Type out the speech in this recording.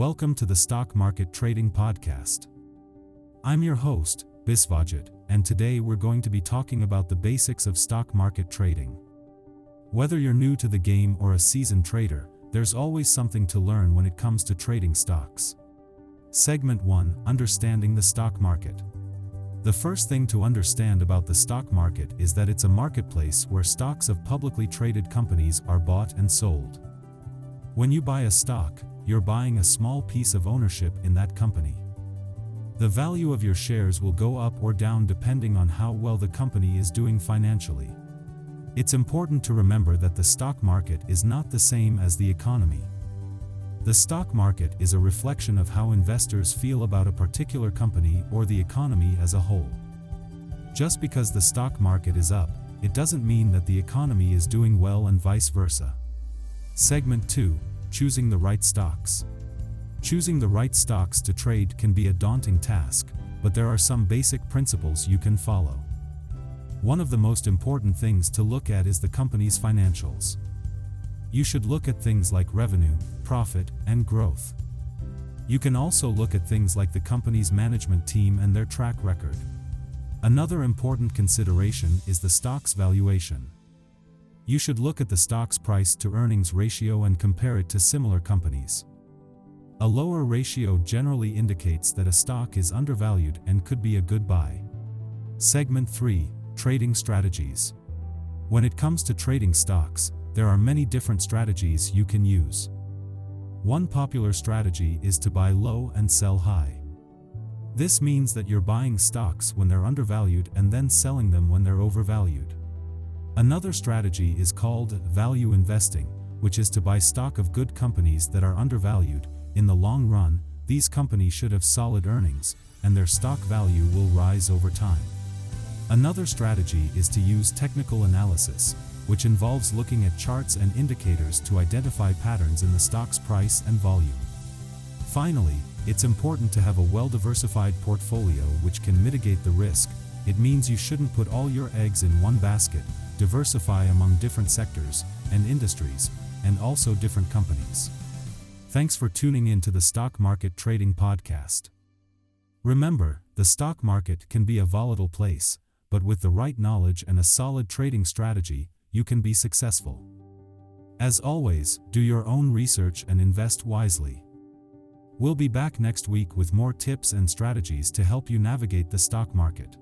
Welcome to the Stock Market Trading Podcast. I'm your host, Biswajeet, and today we're going to be talking about the basics of stock market trading. Whether you're new to the game or a seasoned trader, there's always something to learn when it comes to trading stocks. Segment 1: Understanding the Stock Market. The first thing to understand about the stock market is that it's a marketplace where stocks of publicly traded companies are bought and sold. When you buy a stock, you're buying a small piece of ownership in that company. The value of your shares will go up or down depending on how well the company is doing financially. It's important to remember that the stock market is not the same as the economy. The stock market is a reflection of how investors feel about a particular company or the economy as a whole. Just because the stock market is up, it doesn't mean that the economy is doing well and vice versa. Segment 2: Choosing the right stocks. Choosing the right stocks to trade can be a daunting task, but there are some basic principles you can follow. One of the most important things to look at is the company's financials. You should look at things like revenue, profit, and growth. You can also look at things like the company's management team and their track record. Another important consideration is the stock's valuation. You should look at the stock's price-to-earnings ratio and compare it to similar companies. A lower ratio generally indicates that a stock is undervalued and could be a good buy. Segment 3: Trading strategies. When it comes to trading stocks, there are many different strategies you can use. One popular strategy is to buy low and sell high. This means that you're buying stocks when they're undervalued and then selling them when they're overvalued. Another strategy is called value investing, which is to buy stock of good companies that are undervalued. In the long run, these companies should have solid earnings, and their stock value will rise over time. Another strategy is to use technical analysis, which involves looking at charts and indicators to identify patterns in the stock's price and volume. Finally, it's important to have a well-diversified portfolio which can mitigate the risk. It means you shouldn't put all your eggs in one basket. Diversify among different sectors and industries, and also different companies. Thanks for tuning in to the Stock Market Trading Podcast. Remember, the stock market can be a volatile place, but with the right knowledge and a solid trading strategy, you can be successful. As always, do your own research and invest wisely. We'll be back next week with more tips and strategies to help you navigate the stock market.